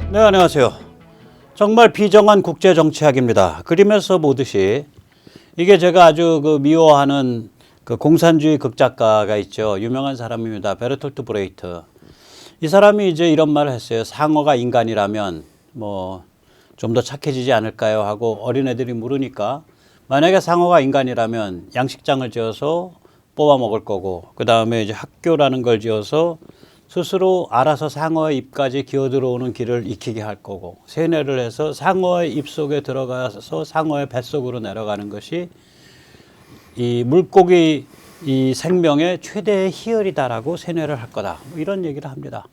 네, 안녕하세요. 정말 비정한 국제정치학입니다. 그림에서 보듯이 이게 제가 아주 미워하는 공산주의 극작가가 있죠. 유명한 사람입니다. 베르톨트 브레이트. 이 사람이 이제 이런 말을 했어요. 상어가 인간이라면 뭐 좀 더 착해지지 않을까요? 하고 어린애들이 물으니까 만약에 상어가 인간이라면 양식장을 지어서 뽑아 먹을 거고, 그 다음에 이제 학교라는 걸 지어서 스스로 알아서 상어의 입까지 기어 들어오는 길을 익히게 할 거고, 세뇌를 해서 상어의 입 속에 들어가서 상어의 뱃속으로 내려가는 것이 이 물고기 이 생명의 최대의 희열이다라고 세뇌를 할 거다. 뭐 이런 얘기를 합니다.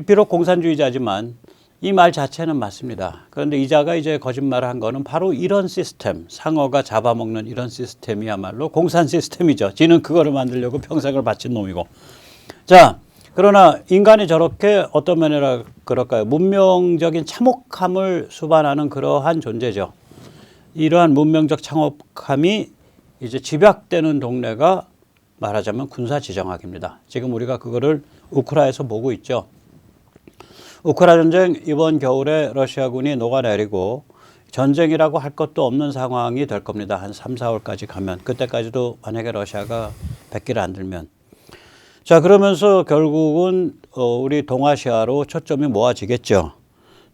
비록 공산주의자지만 이 말 자체는 맞습니다. 그런데 이자가 이제 거짓말을 한 거는 바로 이런 시스템, 상어가 잡아먹는 이런 시스템이야말로 공산 시스템이죠. 지는 그거를 만들려고 평생을 바친 놈이고. 자, 그러나 인간이 저렇게 어떤 면이라 그럴까요? 문명적인 참혹함을 수반하는 그러한 존재죠. 이러한 문명적 참혹함이 이제 집약되는 동네가 말하자면 군사지정학입니다. 지금 우리가 그거를 우크라이나에서 보고 있죠. 우크라이나 전쟁 이번 겨울에 러시아군이 녹아내리고 전쟁이라고 할 것도 없는 상황이 될 겁니다. 한 3, 4월까지 가면. 그때까지도 만약에 러시아가 백기를 안 들면. 자, 그러면서 결국은 우리 동아시아로 초점이 모아지겠죠.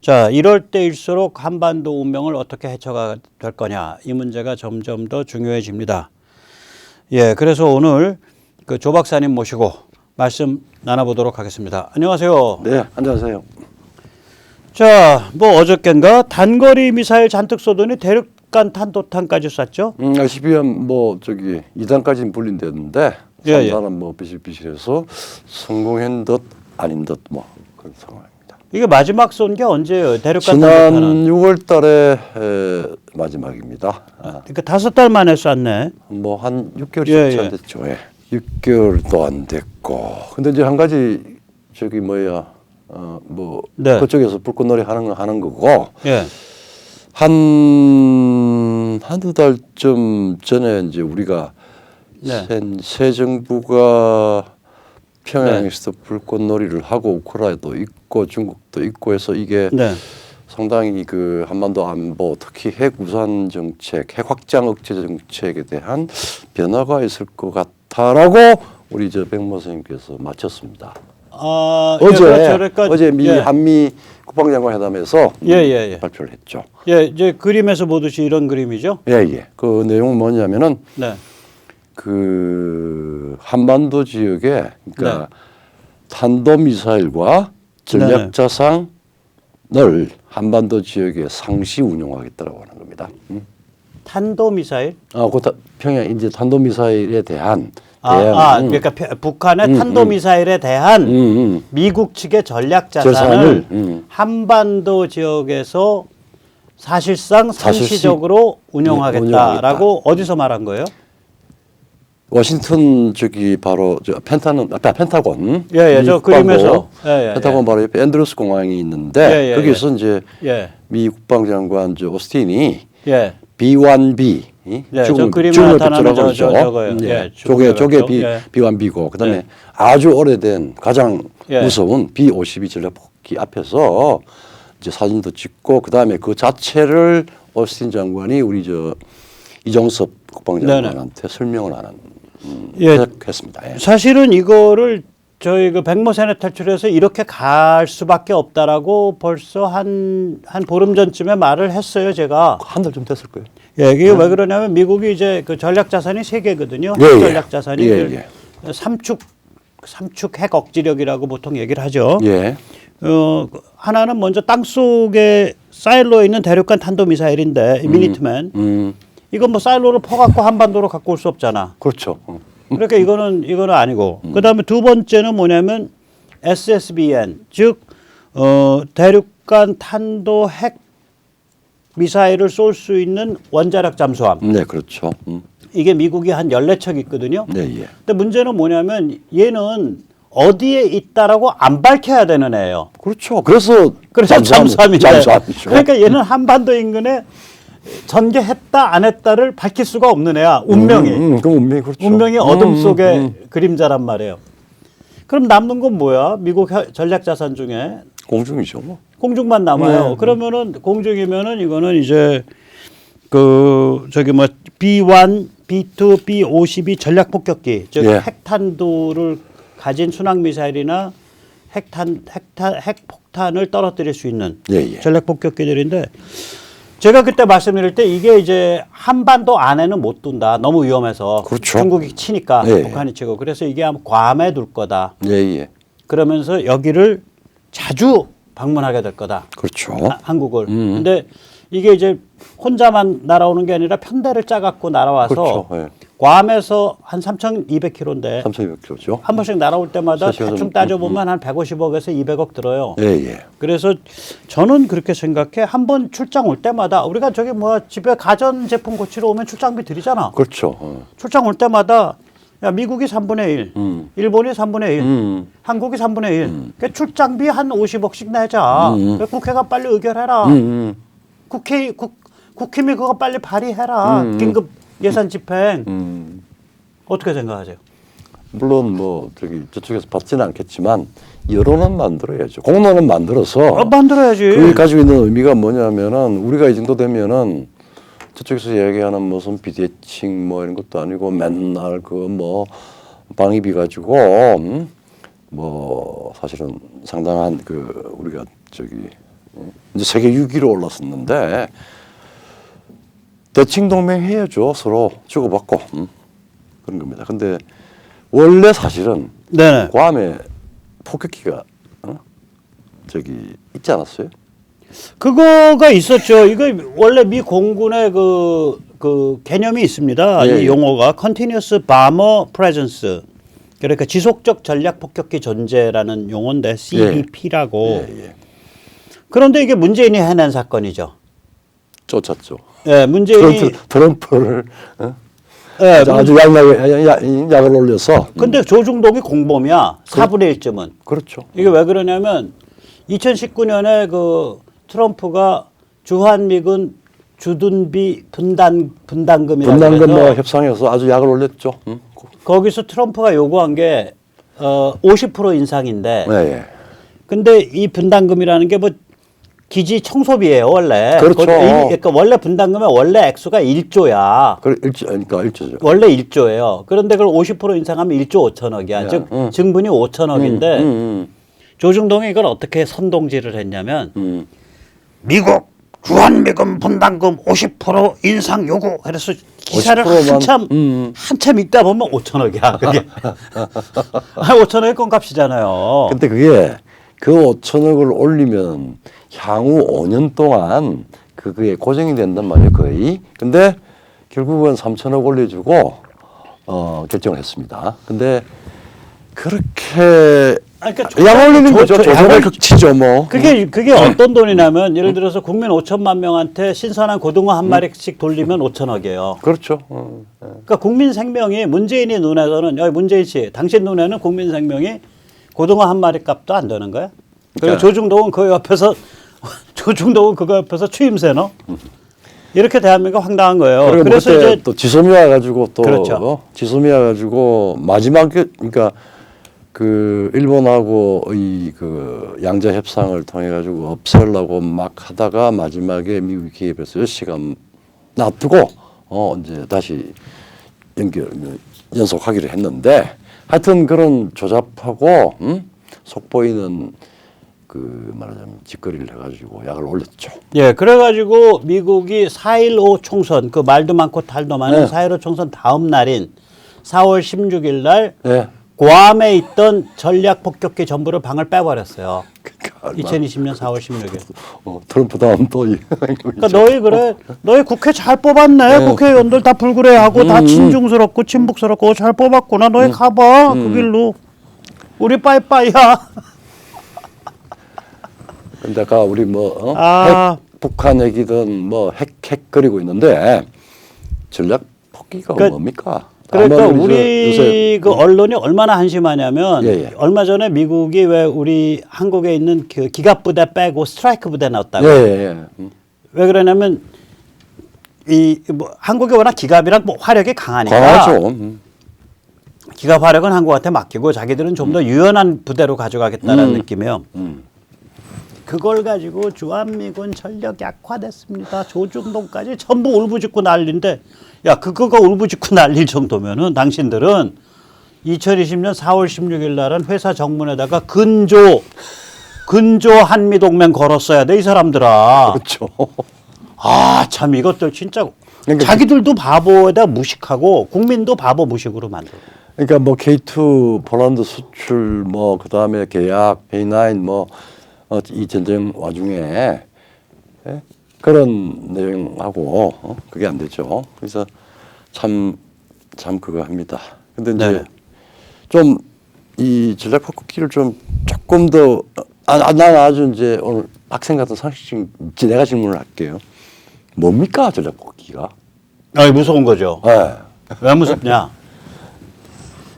자, 이럴 때일수록 한반도 운명을 어떻게 헤쳐가 될 거냐. 이 문제가 점점 더 중요해집니다. 예, 그래서 오늘 조 박사님 모시고 말씀 나눠보도록 하겠습니다. 안녕하세요. 네, 안녕하세요. 자, 뭐 어저께인가 단거리 미사일 잔뜩 쏘더니 대륙간 탄도탄까지 쐈죠? ICBM 뭐 저기 2단까지는 불린댔는데 예, 3단은 뭐 비실비실해서 성공한 듯 아닌 듯 뭐 그런 상황입니다. 이게 마지막 쏜 게 언제예요? 대륙간 지난 탄도탄은? 6월 달에 마지막입니다. 그러니까 5달 만에 쐈네. 뭐 한 6개월이 예, 채 안 됐죠. 예. 6개월도 안 됐고. 근데 이제 한 가지 저기 뭐야 뭐 네. 그쪽에서 불꽃놀이 하는 거고. 예. 한두 달쯤 전에 이제 우리가 네. 새 정부가 평양에서 불꽃놀이를 하고 우크라이나도 있고 중국도 있고 해서 이게 네. 상당히 그 한반도 안보 특히 핵 우산 정책, 핵 확장 억제 정책에 대한 변화가 있을 것 같다라고 우리 백모 선생님께서 마쳤습니다. 어제 어제 한미 국방장관 회담에서 발표를 했죠. 예, 이제 그림에서 보듯이 이런 그림이죠. 예. 그 내용은 뭐냐면은 네. 그 한반도 지역에 그러니까 탄도미사일과 전략자산을 한반도 지역에 상시 운용하겠다라고 하는 겁니다. 탄도미사일? 평양 이제 탄도미사일에 대한 그러니까 북한의 탄도미사일에 대한 미국 측의 전략자산을 한반도 지역에서 사실상 상시적으로 운용하겠다라고 어디서 말한 거예요? 워싱턴 저기 바로 펜타곤. 예, 저 그림에서 펜타곤 바로 옆에 앤드루스 공항이 있는데 거기서 이제 미 국방장관 오스틴이 B1B 죽음을 나타나는 저거예요. 저게 B1B고 그다음에 아주 오래된 가장 무서운 B52 전략폭기 앞에서 이제 사진도 찍고 그다음에 그 자체를 오스틴 장관이 우리 이종섭 국방장관한테 설명을 하는 했습니다. 사실은 이거를 저희 백모 세뇌 탈출해서 이렇게 갈 수밖에 없다라고 벌써 한 보름 전쯤에 말을 했어요, 제가. 한 달 좀 됐을 거예요. 예, 이게 왜 그러냐면 미국이 이제 그 전략 자산이 3개거든요. 전략 자산이 삼축 핵 억지력이라고 보통 얘기를 하죠. 하나는 먼저 땅 속에 사일로에 있는 대륙간 탄도 미사일인데 미니트맨. 이건 뭐 사일로를 퍼갖고 한반도로 갖고 올 수 없잖아. 그렇죠. 그러니까 이거는 아니고. 그다음에 두 번째는 뭐냐면 SSBN, 즉 대륙간 탄도 핵 미사일을 쏠 수 있는 원자력 잠수함. 네, 그렇죠. 이게 미국이 한 14척 있거든요. 네. 근데 문제는 뭐냐면 얘는 어디에 있다라고 안 밝혀야 되는 애예요. 그렇죠. 그래서 잠수함이죠. 그러니까 얘는 음. 한반도 인근에 전개했다 안 했다를 밝힐 수가 없는 애야. 운명이. 그 운명이 그렇죠. 운명이 어둠 속의 그림자란 말이에요. 그럼 남는 건 뭐야? 미국 전략 자산 중에 공중이죠. 뭐. 공중만 남아요. 네. 그러면은 공중이면은 이거는 이제 그 저기 뭐 B1, B2, B52 전략 폭격기, 즉 예. 핵탄두를 가진 순항 미사일이나 핵폭탄을 떨어뜨릴 수 있는 예, 예. 전략 폭격기들인데 제가 그때 말씀드릴 때 이게 이제 한반도 안에는 못 둔다. 너무 위험해서 그렇죠. 중국이 치니까 예, 예. 북한이 치고 그래서 이게 아마 괌에 둘 거다. 예, 예. 그러면서 여기를 자주 방문하게 될 거다. 그렇죠. 한국을. 근데 이게 이제 혼자만 날아오는 게 아니라 편대를 짜갖고 날아와서 그렇죠. 예. 괌에서 한 3,200km인데 3,200km죠. 한 번씩 날아올 때마다 사실은, 대충 따져보면 한 150억에서 200억 들어요. 예, 예. 그래서 저는 그렇게 생각해. 한 번 출장 올 때마다 우리가 저기 뭐 집에 가전 제품 고치러 오면 출장비 들이잖아. 그렇죠. 출장 올 때마다 야 미국이 3분의 1, 일본이 3분의 1, 한국이 3분의 1. 그러니까 출장비 한 50억씩 내자. 그러니까 국회가 빨리 의결해라. 국힘이 그거 빨리 발의해라. 긴급 예산 집행. 어떻게 생각하세요? 물론 뭐 저기 저쪽에서 받지는 않겠지만 여론은 만들어야죠. 공론은 만들어서 만들어야지. 그게 가지고 있는 의미가 뭐냐면은 우리가 이 정도 되면은 저쪽에서 얘기하는 무슨 비대칭 뭐 이런 것도 아니고 맨날 그 뭐 방위비 가지고 뭐 사실은 상당한 그 우리가 저기 이제 세계 6위로 올랐었는데 대칭 동맹 해야죠. 서로 주고받고 그런 겁니다. 근데 원래 사실은 네네. 괌에 폭격기가 저기 있지 않았어요? 그거가 있었죠. 이거 원래 미 공군의 그 개념이 있습니다. 예, 이 용어가 Continuous Bomber Presence. 그러니까 지속적 전략 폭격기 존재라는 용어인데 CBP라고. 예, 예. 그런데 이게 문재인이 해낸 사건이죠. 쫓았죠. 예, 문재인이 트럼프를 예, 아주 약을 올려서. 근데 조중동이 공범이야. 4분의 1쯤은. 그렇죠. 이게 왜 그러냐면 2019년에 그 트럼프가 주한미군 주둔비 분담금이라고 분담금 뭐 해서 협상에서 아주 약을 올렸죠. 거기서 트럼프가 요구한 게 50% 인상인데 예, 예. 근데 이 분담금이라는 게 뭐 기지 청소비예요 원래. 그렇죠. 그러니까 원래 분담금의 원래 액수가 1조야. 그러니까 일조죠. 원래 1조예요. 그런데 그걸 50% 인상하면 1조 5천억이야. 즉 증분이 5천억인데 조중동이 이걸 어떻게 선동질을 했냐면 미국 주한미군 분담금 50% 인상 요구. 그래서 기사를 50%만, 한참 읽다 보면 5천억이야. 그게 5천억이 껌값이잖아요. 근데 그게 그 5천억을 올리면 향후 5년 동안 그게 고정이 된단 말이에요, 거의. 근데 결국은 3천억 올려주고 결정을 했습니다. 근데 그렇게 그러니까 약 올리는 거죠. 조선의 극치죠, 뭐. 그게 어떤 돈이냐면 예를 들어서 국민 5천만 명한테 신선한 고등어 한 마리씩 돌리면 5천억이에요. 그렇죠. 그러니까 국민 생명이 문재인의 눈에서는 야 문재인 씨, 당신 눈에는 국민 생명이 고등어 한 마리 값도 안 되는 거야. 그리고 그러니까. 조중동은 그 옆에서 조중동은 그거 옆에서 추임새 넣어. 이렇게 대한민국 황당한 거예요. 그리고 그래서 그때 이제 또 지소미 와가지고 또 그렇죠. 지소미 와가지고 마지막 그러니까 그 일본하고 이 그 양자 협상을 통해 가지고 없애려고 막 하다가 마지막에 미국이 개입해서 10시간 놔두고 이제 다시 연속하기로 했는데 하여튼 그런 조잡하고 속보이는 그 말하자면 짓거리를 해가지고 약을 올렸죠. 예, 그래가지고 미국이 4.15 총선 그 말도 많고 탈도 많은 네. 4.15 총선 다음 날인 4월 16일 날 네. 괌에 있던 전략 폭격기 전부를 방을 빼버렸어요. 그러니까 2020년 4월 16일. 트럼프 다음 또 그러니까 너희 국회 잘 뽑았네. 국회의원들 다 불그레하고 다 친중스럽고 친북스럽고 잘 뽑았구나. 너희 가봐 그 길로. 우리 빠이빠이야. 근데 아까 우리 뭐 핵, 북한 얘기든 뭐 핵거리고 있는데 전략 폭기가 뭡니까? 그러니까 다만 우리 요새 그 언론이 얼마나 한심하냐면 예. 얼마 전에 미국이 왜 우리 한국에 있는 그 기갑 부대 빼고 스트라이크 부대 넣었다고. 예. 왜 그러냐면 이 뭐 한국이 워낙 기갑이랑 뭐 화력이 강하니까. 강하죠. 기갑 화력은 한국한테 맡기고 자기들은 좀 더 유연한 부대로 가져가겠다는 느낌이에요. 그걸 가지고 주한미군 전력 약화됐습니다. 조중동까지 전부 울부짖고 난리인데 야 그거가 울부짖고 난릴 정도면은 당신들은 2020년 4월 16일 날은 회사 정문에다가 근조 한미동맹 걸었어야 돼 이 사람들아. 그렇죠. 아 참 이것들 진짜 그러니까 자기들도 바보에다 무식하고 국민도 바보 무식으로 만들어. 그러니까 뭐 K2 폴란드 수출 뭐 그다음에 계약 K9 뭐 이 전쟁 와중에 예? 그런 내용하고 그게 안 되죠. 그래서 참 그거 합니다. 근데 이제 네. 좀 이 전략 폭격기를 좀 조금 더 난 아주 이제 오늘 학생 같은 상식적 내가 질문을 할게요. 뭡니까 전략 폭격기가? 아 무서운 거죠. 네. 왜 무섭냐?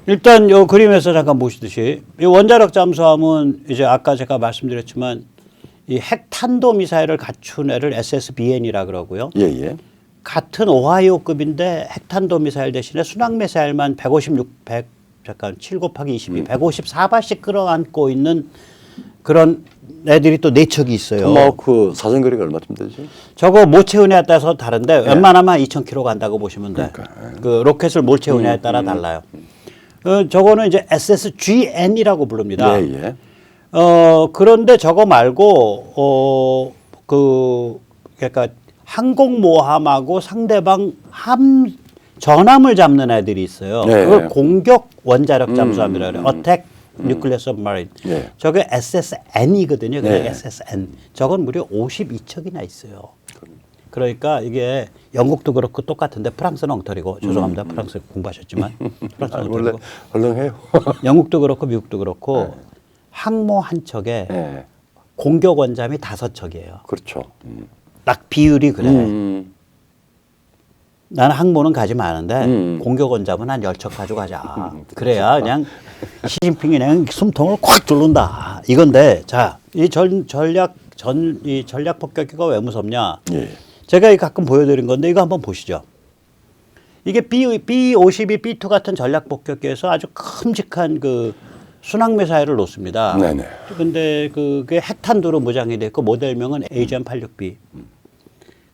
일단 요 그림에서 잠깐 보시듯이 이 원자력 잠수함은 이제 아까 제가 말씀드렸지만 이 핵탄도 미사일을 갖춘 애를 SSBN이라 그러고요. 예. 같은 오하이오급인데 핵탄도 미사일 대신에 순항 미사일만 7 곱하기 22, 154발씩 끌어안고 있는 그런 애들이 또 네 척이 있어요. 토마호크 사정거리가 얼마쯤 되지? 저거 못 채우냐에 따라서 다른데 웬만하면 2,000km 간다고 보시면 돼. 그 로켓을 못 채우냐에 따라 달라요. 저거는 이제 SSGN이라고 부릅니다. 예. 그런데 저거 말고 그러니까 항공모함하고 상대방 전함을 잡는 애들이 있어요. 네. 그걸 공격 원자력 잠수함이라 그래요. 어택 뉴클리어 서브마린. 네. 저게 SSN이거든요. 그냥 네. SSN. 저건 무려 52척이나 있어요. 그러니까 이게 영국도 그렇고 똑같은데 프랑스는 엉터리고 죄송합니다. 프랑스 공부하셨지만 프랑스는 원래 엉터리고 얼렁해요. 영국도 그렇고 미국도 그렇고 항모 한 척에 네. 공격 원잠이 5척이에요. 그렇죠. 딱 비율이 그래. 나는 항모는 가지 마는데 공격 원잠은 한 10척 가져가자. 그래야 그냥 시진핑이 그냥 숨통을 콱 뚫는다. 이건데 자, 이 전략 폭격기가 왜 무섭냐? 예. 제가 이 가끔 보여드린 건데 이거 한번 보시죠. 이게 B-52, B-2 같은 전략 폭격기에서 아주 큼직한 그 순항 미사일을 놓습니다. 네네. 근데 그게 핵탄두로 무장이 돼 있고 모델명은 AGM-86B.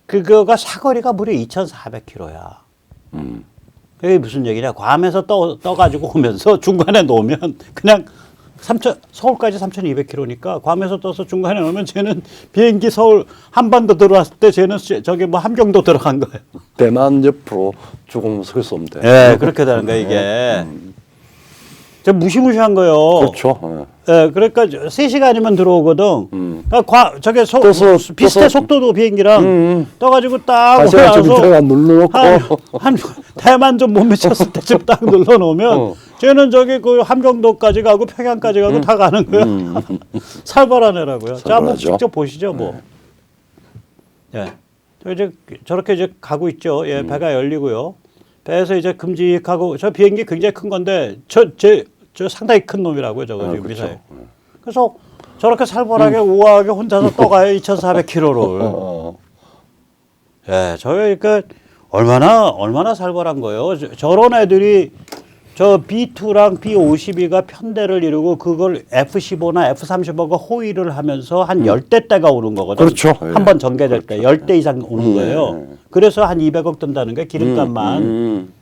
그거가 사거리가 무려 2,400km야. 그게 무슨 얘기냐? 괌에서 떠가지고 오면서 중간에 놓으면 그냥 서울까지 3,200km니까 괌에서 떠서 중간에 놓으면 쟤는 비행기 서울 한반도 들어왔을 때 쟤는 저기 뭐 함경도 들어간 거예요. 대만 옆으로 조금 서 있으면 돼. 예, 그렇게 되는 거야 이게. 저 무시무시한 거요. 그렇죠. 예, 그러니까 3시간이면 들어오거든. 저게 비슷해 속도도 비행기랑 떠가지고 딱 다시 좀 들어가 눌러놓고 한 대만 좀 못 미쳤을 때쯤 딱 눌러놓으면 쟤는 저기 그 함경도까지 가고 평양까지 가고 다 가는 거야. 살벌한 애라고요. 자, 한번 살벌하죠. 직접 보시죠, 뭐. 예, 저 이제 저렇게 이제 가고 있죠. 예, 배가 열리고요. 배에서 이제 큼직하고 저 비행기 굉장히 큰 건데 저 상당히 큰 놈이라고요, 저거 지금 그렇죠. 미사일. 그래서 저렇게 살벌하게 우아하게 혼자서 떠가요, 2,400km를. 예, 저희가 얼마나 살벌한 거예요. 저런 애들이 저 B2랑 B52가 편대를 이루고 그걸 F-15나 F-35가 호위를 하면서 한 10대대가 오는 거거든요. 그렇죠. 한 번 전개될 때 10대 이상 오는 거예요. 그래서 한 200억 든다는 게 기름값만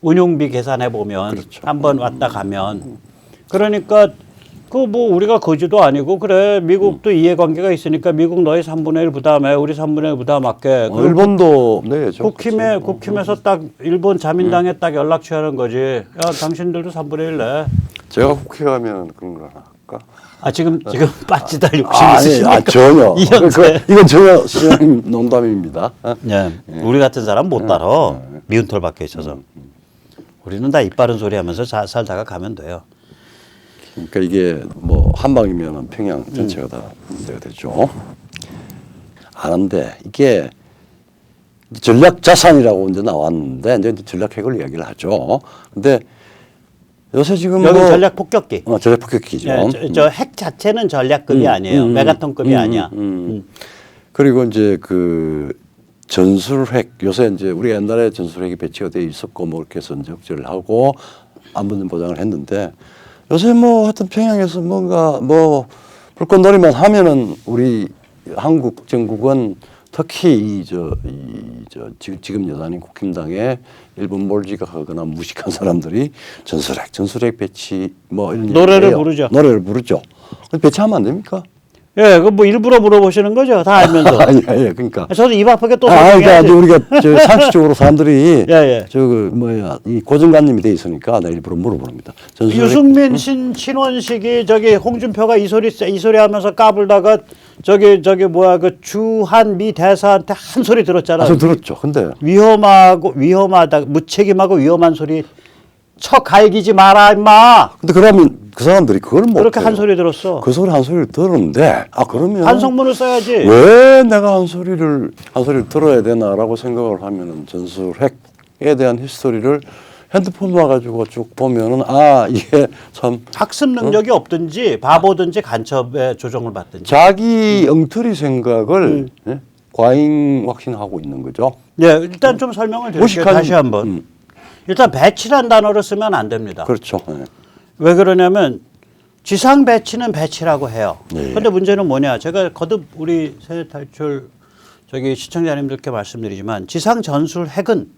운용비 계산해 보면 그렇죠. 한 번 왔다 가면 그러니까 그 뭐 우리가 거지도 아니고 그래 미국도 이해관계가 있으니까 미국 너희 3분의 1 부담해 우리 3분의 1 부담할게. 일본도 내죠. 국힘에서 딱 일본 자민당에 딱 연락 취하는 거지. 야 당신들도 3분의 1 내. 제가 국회 가면 그런 걸 하나 할까? 아 지금 빠지다 욕심 있으시니까. 전혀. 이현세. 이건 전혀 시장 농담입니다. 예, 우리 같은 사람 못 따라 미운 털 밖에 있어서. 우리는 다 입 바른 소리 하면서 살다가 가면 돼요. 그러니까 이게 뭐 한방이면 평양 전체가 다 문제가 되죠. 아는데 이게 전략 자산이라고 이제 나왔는데 이제 전략 핵을 이야기를 하죠. 근데 요새 지금 여기 뭐 전략 폭격기. 전략 폭격기죠. 저 핵 자체는 전략급이 아니에요. 메가톤급이 아니야. 그리고 이제 그 전술핵 요새 이제 우리 옛날에 전술핵이 배치가 돼 있었고 뭐 이렇게 해서 이제 억제를 하고 안보 보장을 했는데 요새 뭐 하여튼 평양에서 뭔가 뭐 불꽃놀이만 하면은 우리 한국 정국은 특히 지금 여당인 국힘당에 일본 몰지각하거나 무식한 사람들이 전술핵 배치 뭐 이런 노래를 얘기해요. 부르죠. 노래를 부르죠. 배치하면 안 됩니까? 예, 그 뭐 일부러 물어보시는 거죠. 다 알면서. 아니, 그러니까. 저도 입 아프게 또 그러니까 설명해야지. 우리가 상식적으로 사람들이 예. 이 고정관념이 돼 있으니까 내가 일부러 물어봅니다. 유승민 신원식이 저기 홍준표가 이 소리 하면서 까불다가 저기 뭐야 그 주한 미 대사한테 한 소리 들었잖아. 저 들었죠. 근데 위험하다 무책임하고 위험한 소리 쳐 갈기지 마라 임마. 근데 그러면 그 사람들이 그걸 못 그렇게 한 소리 들었어. 그 소리 한 소리를 들었는데 그러면 반성문을 써야지. 왜 내가 한 소리를 들어야 되나라고 생각을 하면은 전술핵에 대한 히스토리를 핸드폰만 가지고 쭉 보면은 이게 참 학습 능력이 없든지 바보든지 간첩에 조정을 받든지. 자기 엉터리 생각을 과잉 확신하고 있는 거죠. 네, 일단 좀 설명을 드릴게요. 다시 한번. 일단 배치란 단어를 쓰면 안 됩니다. 그렇죠. 왜 그러냐면 지상 배치는 배치라고 해요. 그런데 문제는 뭐냐? 제가 거듭 우리 세대 탈출 저기 시청자님들께 말씀드리지만 지상 전술 핵은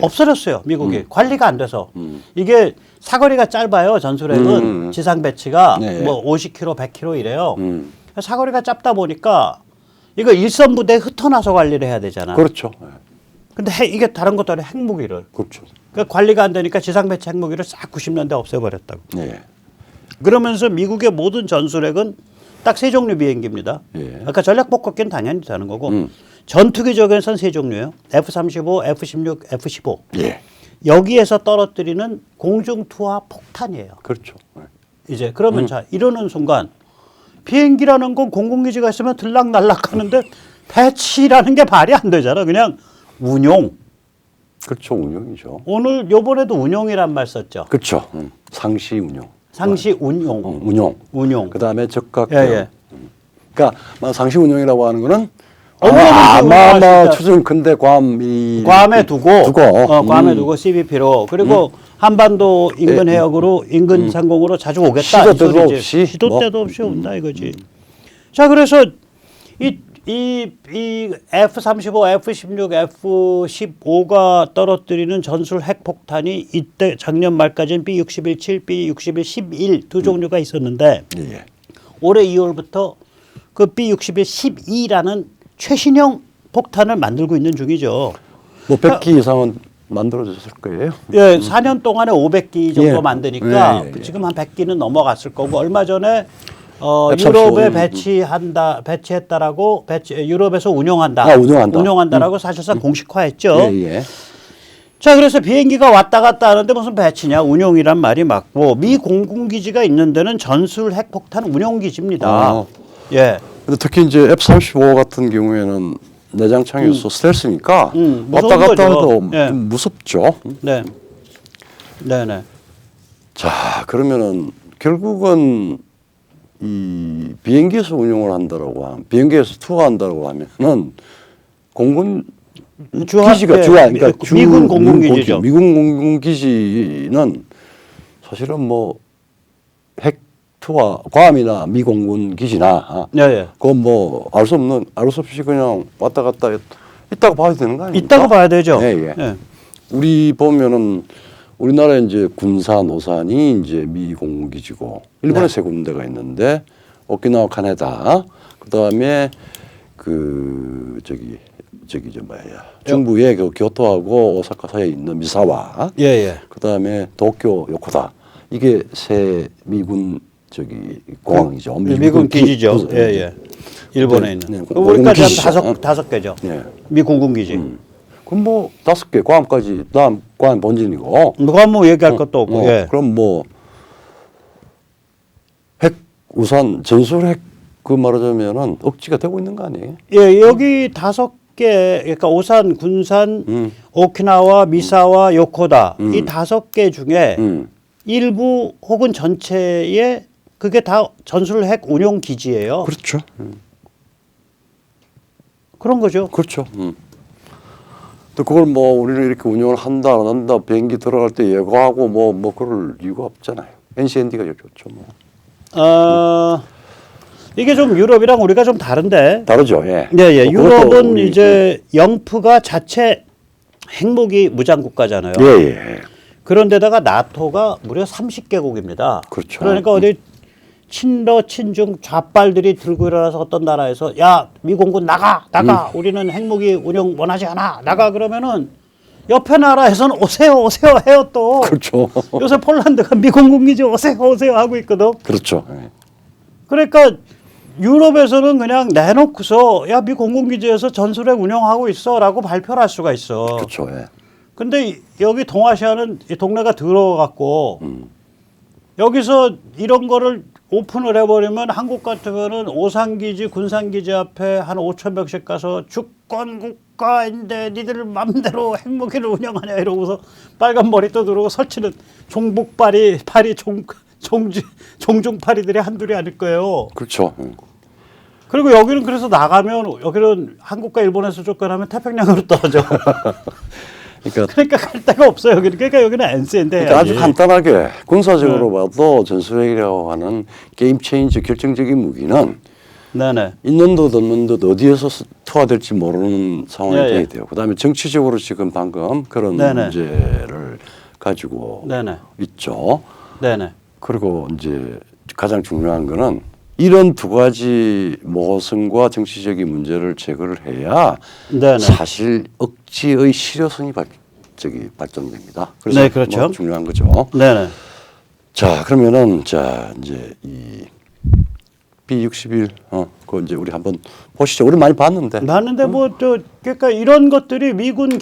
없어졌어요. 미국이 관리가 안 돼서 이게 사거리가 짧아요. 전술 핵은 지상 배치가 뭐 50km, 100km 이래요. 사거리가 짧다 보니까 이거 일선 부대에 흩어놔서 관리를 해야 되잖아. 그렇죠. 근데 이게 다른 것도 아니라 핵무기를. 그렇죠. 그러니까 관리가 안 되니까 지상 배치 핵무기를 싹 90년대 없애버렸다고. 네. 그러면서 미국의 모든 전술핵은 딱 세 종류 비행기입니다. 아까 전략복합기는 당연히 되는 거고 전투기 적에선 세 종류예요. F-35, F-16, F-15. 여기에서 떨어뜨리는 공중투하 폭탄이에요. 그렇죠. 이제 그러면 자 이러는 순간 비행기라는 건 공군기지가 있으면 들락날락 하는데 배치라는 게 말이 안 되잖아. 그냥 운용. 그렇죠. 운용이죠. 오늘 요번에도 운용이란 말 썼죠. 그렇죠. 상시 운용. 상시 운용. 운용. 그다음에 적각. 예. 그러니까 상시 운용이라고 하는 거는 아마 추정 근데 괌에 두고 괌에 두고 CBP로 그리고 한반도 인근 해역으로 인근 상공으로 자주 오겠다. 시도 때도 없이 온다 이거지. 자 그래서 이 F-35, F-16, F-15가 떨어뜨리는 전술 핵폭탄이 이때 작년 말까지는 B-61-7, B-61-11 두 종류가 있었는데 올해 2월부터 그 B-61-12라는 최신형 폭탄을 만들고 있는 중이죠. 뭐 100기 이상은 만들어졌을 거예요. 예, 4년 동안에 500기 정도 만드니까 지금 한 100기는 넘어갔을 거고 얼마 전에 유럽에 배치했다라고 유럽에서 운용한다라고 사실상 공식화했죠. 자, 그래서 비행기가 왔다 갔다 하는데 무슨 배치냐? 운용이란 말이 맞고 미 공군기지가 있는 데는 전술 핵폭탄 운용기지입니다. 예. 근데 특히 이제 F-35 같은 경우에는 내장창에서 스텔스니까 왔다 갔다 해도 좀 무섭죠. 네. 자, 그러면은 결국은 이 비행기에서 운용을 한다라고 하면 비행기에서 투하한다라고 하면은 공군 기지가 그러니까 미군 공군기지죠. 미군 공군기지는 사실은 뭐 핵 투하 괌이나 미 공군기지나 그건 뭐 알 수 없이 그냥 왔다 갔다 있다고 봐야 되는 거 아닙니까? 있다고 봐야 되죠. 우리 보면은 우리나라 이제 군사 노산이 이제 미 공군기지고 일본에 세 군데가 있는데 오키나와 카네다 그다음에 중부의 그 교토하고 오사카 사이에 있는 미사와 그다음에 도쿄 요코다 이게 세 미군 공항이죠. 미군 기지죠. 일본에 있는. 우리까지 하면 다섯 개죠. 미 공군기지. 그럼 뭐 5개 괌까지 다음 괌 본진이고. 그건 뭐 얘기할 것도 없고. 그럼 뭐 핵 우선 전술핵 그 말하자면은 억지가 되고 있는 거 아니에요? 여기 5개 그러니까 오산, 군산, 오키나와, 미사와, 요코다 이 5개 중에 일부 혹은 전체에 그게 다 전술핵 운용 기지예요. 그렇죠. 그런 거죠. 그렇죠. 또 그걸 뭐 우리는 이렇게 운영을 한다 안 한다 비행기 들어갈 때 예고하고 뭐 그럴 이유가 없잖아요. NCND가 좋죠 뭐. 이게 좀 유럽이랑 우리가 좀 다른데. 다르죠. 예. 네, 예. 그것도 유럽은 우리, 이제 영프가 자체 핵무기 무장 국가잖아요. 예, 예. 그런데다가 나토가 무려 30개국입니다. 그렇죠. 그러니까 어디 친러 친중 좌빨들이 들고 일어나서 어떤 나라에서 야 미공군 나가 우리는 핵무기 운영 원하지 않아 나가 그러면은 옆에 나라에서는 오세요 해요 또. 그렇죠. 요새 폴란드가 미공군 기지 오세요 하고 있거든. 그렇죠. 예. 그러니까 유럽에서는 그냥 내놓고서 야 미공군 기지에서 전술핵 운영하고 있어라고 발표를 할 수가 있어. 그렇죠. 예. 근데 여기 동아시아는 이 동네가 들어갔고 여기서 이런 거를 오픈을 해버리면 한국 같으면은 오산기지 군산기지 앞에 한 5천 명씩 가서 주권 국가인데 니들 맘대로 핵무기를 운영하냐 이러고서 빨간 머리 떠들고 설치는 종북파리 종중파리들이 한둘이 아닐 거예요. 그렇죠. 그리고 여기는 그래서 나가면 여기는 한국과 일본에서 쫓겨나면 태평양으로 떨어져. 그러니까 갈 데가 없어요. 그러니까 여기는 엔스인데. 그러니까 아주 간단하게 군사적으로 봐도 전술핵이라고 하는 게임 체인저 결정적인 무기는 네네. 있는 듯 없는 듯 어디에서 투하될지 모르는 상황이 예, 예. 돼야 돼요. 그다음에 정치적으로 지금 방금 그런 네네. 문제를 가지고 네네. 있죠. 네네. 그리고 이제 가장 중요한 거는 이런 두 가지 모성과 정치적인 문제를 제거를 해야 네네. 사실 억지의 실효성이 발전됩니다. 그래서 네, 그렇죠. 뭐 중요한 거죠. 네네. 자, 그러면은 자 이제 이 B61 그거 이제 우리 한번 보시죠. 우리 많이 봤는데. 봤는데 뭐 저 그러니까 이런 것들이 미군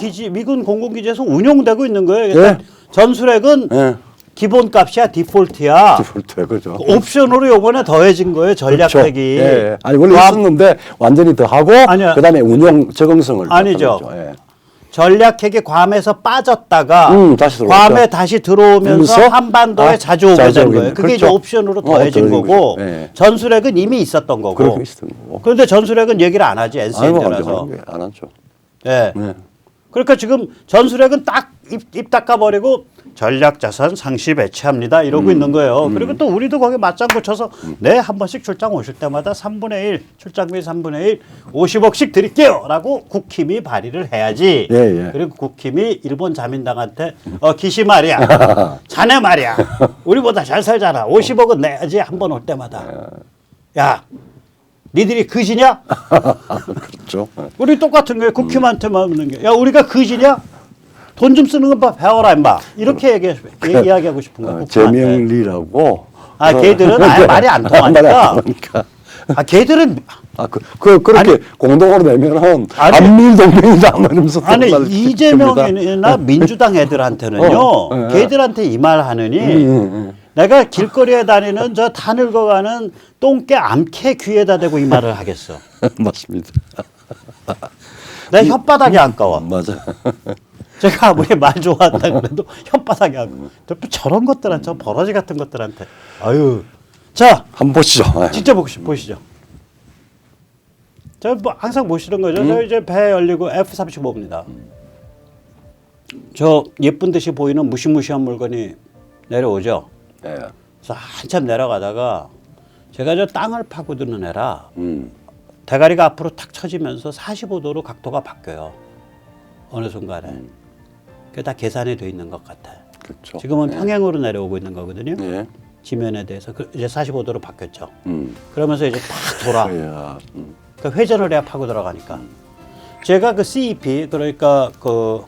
공군기지에서 운용되고 있는 거예요. 그러니까 예. 전술핵은 예. 기본값이야 디폴트야. 디폴트 그죠. 옵션으로 요번에 더해진 거예요 전략핵이. 그렇죠. 예. 아니 원래 괌- 있었는데 완전히 더 하고 아니요. 그다음에 운용 적응성을 아니죠. 바꾼 거죠. 예. 전략핵이 괌에서 빠졌다가 다시 들어왔죠. 괌에 다시 들어오면서 그러면서 한반도에 자주 오게 자주 된 오게 거예요. 된 그게 이제 그렇죠. 옵션으로 더해진 더해진 거고 거죠. 예. 전술핵은 이미 있었던 거고. 그렇게 있었던 거고. 그런데 전술핵은 얘기를 안 하지 아이고 NCN대라서. 안 하죠. 예. 네. 그러니까 지금 전술핵은 딱 입 닦아버리고 전략자산 상시 배치합니다 이러고 있는 거예요. 그리고 또 우리도 거기 맞장구 쳐서 네 한 번씩 출장 오실 때마다 3분의 1 출장비 3분의 1 50억씩 드릴게요 라고 국힘이 발의를 해야지. 예, 예. 그리고 국힘이 일본 자민당한테 기시 말이야 자네 말이야 우리보다 잘 살잖아 50억은 내야지 한 번 올 때마다. 야 니들이 그지냐? 그렇죠. 우리 똑같은 거예요. 국힘한테만 묻는 게. 야, 우리가 그지냐? 돈 좀 쓰는 건 봐. 배워라, 임마. 이렇게 이야기하고 싶은 거예요. 국힘한테. 제명리라고. 아, 걔들은 아예 말이 안 말이 안 통하니까. 통하니까. 아, 걔들은. 그렇게 공동으로 내면은 아니, 한미일 동맹이다 뭐 이러면서 아니, 또 이재명이나 민주당 애들한테는요. 걔들한테 이 말 하느니. 내가 길거리에 다니는 저 다 늙어가는 똥개 암캐 귀에다 대고 이 말을 하겠어. 맞습니다. 내 혓바닥이 아까워. 맞아. 제가 아무리 말 좋아한다 그래도 혓바닥이 아까워. 저런 것들한테, 저 버러지 같은 것들한테. 아유. 자, 한번 보시죠. 진짜 보시죠. 저 뭐 항상 보시는 거죠. 저 이제 배 열리고 F-35입니다. 저 예쁜 듯이 보이는 무시무시한 물건이 내려오죠. 예. 그래서 한참 내려가다가 제가 저 땅을 파고드는 애라 음. 대가리가 앞으로 탁 쳐지면서 45도로 각도가 바뀌어요. 어느 순간에. 그게 다 계산이 돼 있는 것 같아요. 그렇죠. 지금은 평행으로 내려오고 있는 거거든요. 예. 지면에 대해서 이제 45도로 바뀌었죠. 음. 그러면서 이제 탁 돌아. 야. 그러니까 회전을 해야 파고 들어가니까. 제가 그 CEP 그러니까 그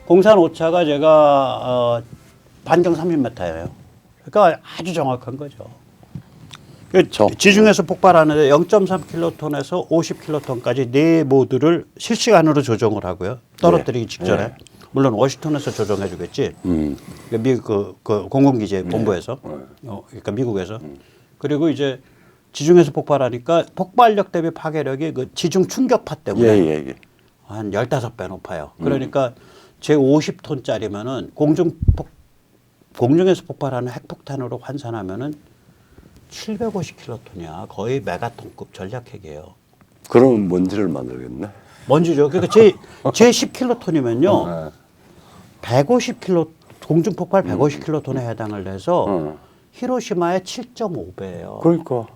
공산 오차가 제가 반경 30m예요. 그러니까 아주 정확한 거죠. 그렇죠. 지중해에서 폭발하는데 0.3킬로톤에서 50킬로톤까지 네 모드를 실시간으로 조정을 하고요. 떨어뜨리기 직전에. 예. 물론 워싱턴에서 조정해 주겠지. 미국 그 공군기지 본부에서. 그러니까 미국에서. 그리고 이제 지중해에서 폭발하니까 폭발력 대비 파괴력이 그 지중 충격파 때문에 예. 한 15배 높아요. 그러니까 제 50톤짜리면은 공중에서 폭발하는 핵폭탄으로 환산하면은 750킬로톤이야. 거의 메가톤급 전략핵이에요. 그럼 먼지를 만들겠네. 먼지죠. 그러니까 제 10킬로톤이면요. 150킬로톤 공중폭발 150킬로톤에 해당을 해서 어. 히로시마의 7.5배예요. 그러니까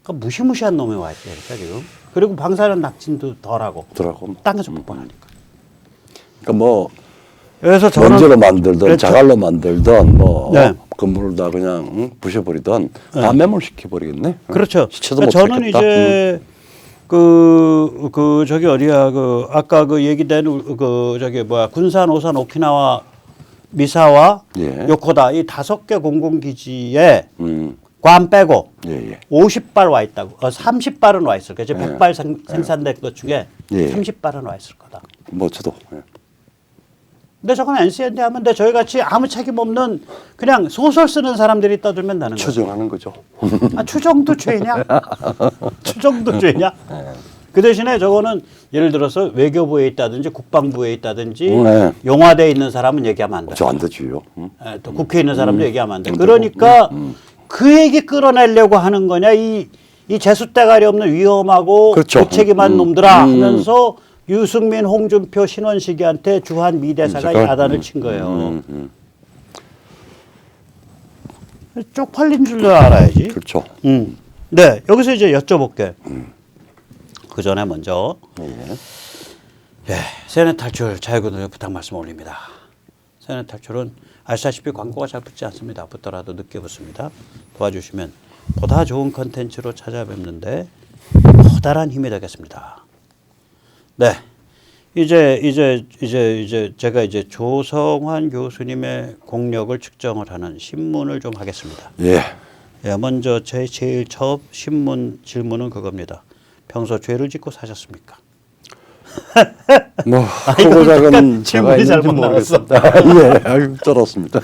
그러니까 무시무시한 놈이 와 있다니까 지금. 그리고 방사능 낙진도 덜하고 더라고. 땅에서 폭발하니까. 그러니까 뭐 그래서 저는 먼지로 만들든 그렇죠. 자갈로 만들든 뭐 네. 건물을 다 그냥 부셔버리든 다 매몰시켜 버리겠네. 그렇죠. 시체도 못 저는 찾겠다. 이제 저기 어디야 아까 얘기된 저기 군산, 오산, 오키나와, 미사와 예. 요코다 이 5개 공군기지에 음. 괌 빼고 예. 50발 와 있다고. 30발은 와 있을 거예요. 이제 예. 100발 생산된 것 중에 예. 30발은 와 있을 거다. 뭐 저도. 예. 근데 저건 NCND 하면 돼. 저희 같이 아무 책임 없는 그냥 소설 쓰는 사람들이 떠들면 되는 거죠. 추정하는 거죠. 추정도 죄냐? 추정도 죄냐? 그 대신에 저거는 예를 들어서 외교부에 있다든지 국방부에 있다든지 네. 용화대에 있는 사람은 얘기하면 안 돼. 저 안 되지요. 또 국회에 있는 사람도 얘기하면 안 돼. 안 그러니까 그 얘기 끌어내려고 하는 거냐? 이 재수대가리 없는 위험하고 그렇죠. 무책임한 놈들아 하면서 유승민, 홍준표, 신원식이한테 주한 미 대사가 야단을 친 거예요. 쪽팔린 줄도 알아야지. 그렇죠. 네, 여기서 이제 여쭤볼게. 그 전에 먼저 세뇌 탈출 자유군을 부탁 말씀 올립니다. 세뇌 탈출은 아시다시피 광고가 잘 붙지 않습니다. 붙더라도 늦게 붙습니다. 도와주시면 보다 좋은 컨텐츠로 찾아뵙는데 커다란 힘이 되겠습니다. 네, 이제 제가 이제 조성환 교수님의 공력을 측정을 하는 신문을 좀 하겠습니다. 예. 예, 먼저 제일 첫 신문 질문은 그겁니다. 평소 죄를 짓고 사셨습니까? 뭐 크고 작은 제가 질문이 있는지 잘못 모르겠습니다. 예, 아유 쩔었습니다.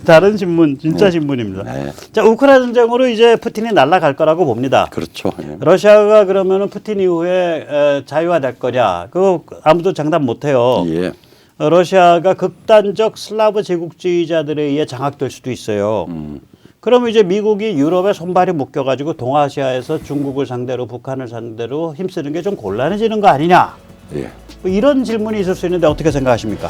다른 신문, 진짜 신문입니다. 네. 자, 우크라이나 전쟁으로 이제 푸틴이 날아갈 거라고 봅니다. 그렇죠. 예. 러시아가 그러면은 푸틴 이후에 자유화될 거냐? 그거 아무도 장담 못해요. 예. 러시아가 극단적 슬라브 제국주의자들에 의해 장악될 수도 있어요. 그러면 이제 미국이 유럽에 손발이 묶여가지고 동아시아에서 중국을 상대로 북한을 상대로 힘쓰는 게 좀 곤란해지는 거 아니냐? 예. 뭐 이런 질문이 있을 수 있는데 어떻게 생각하십니까?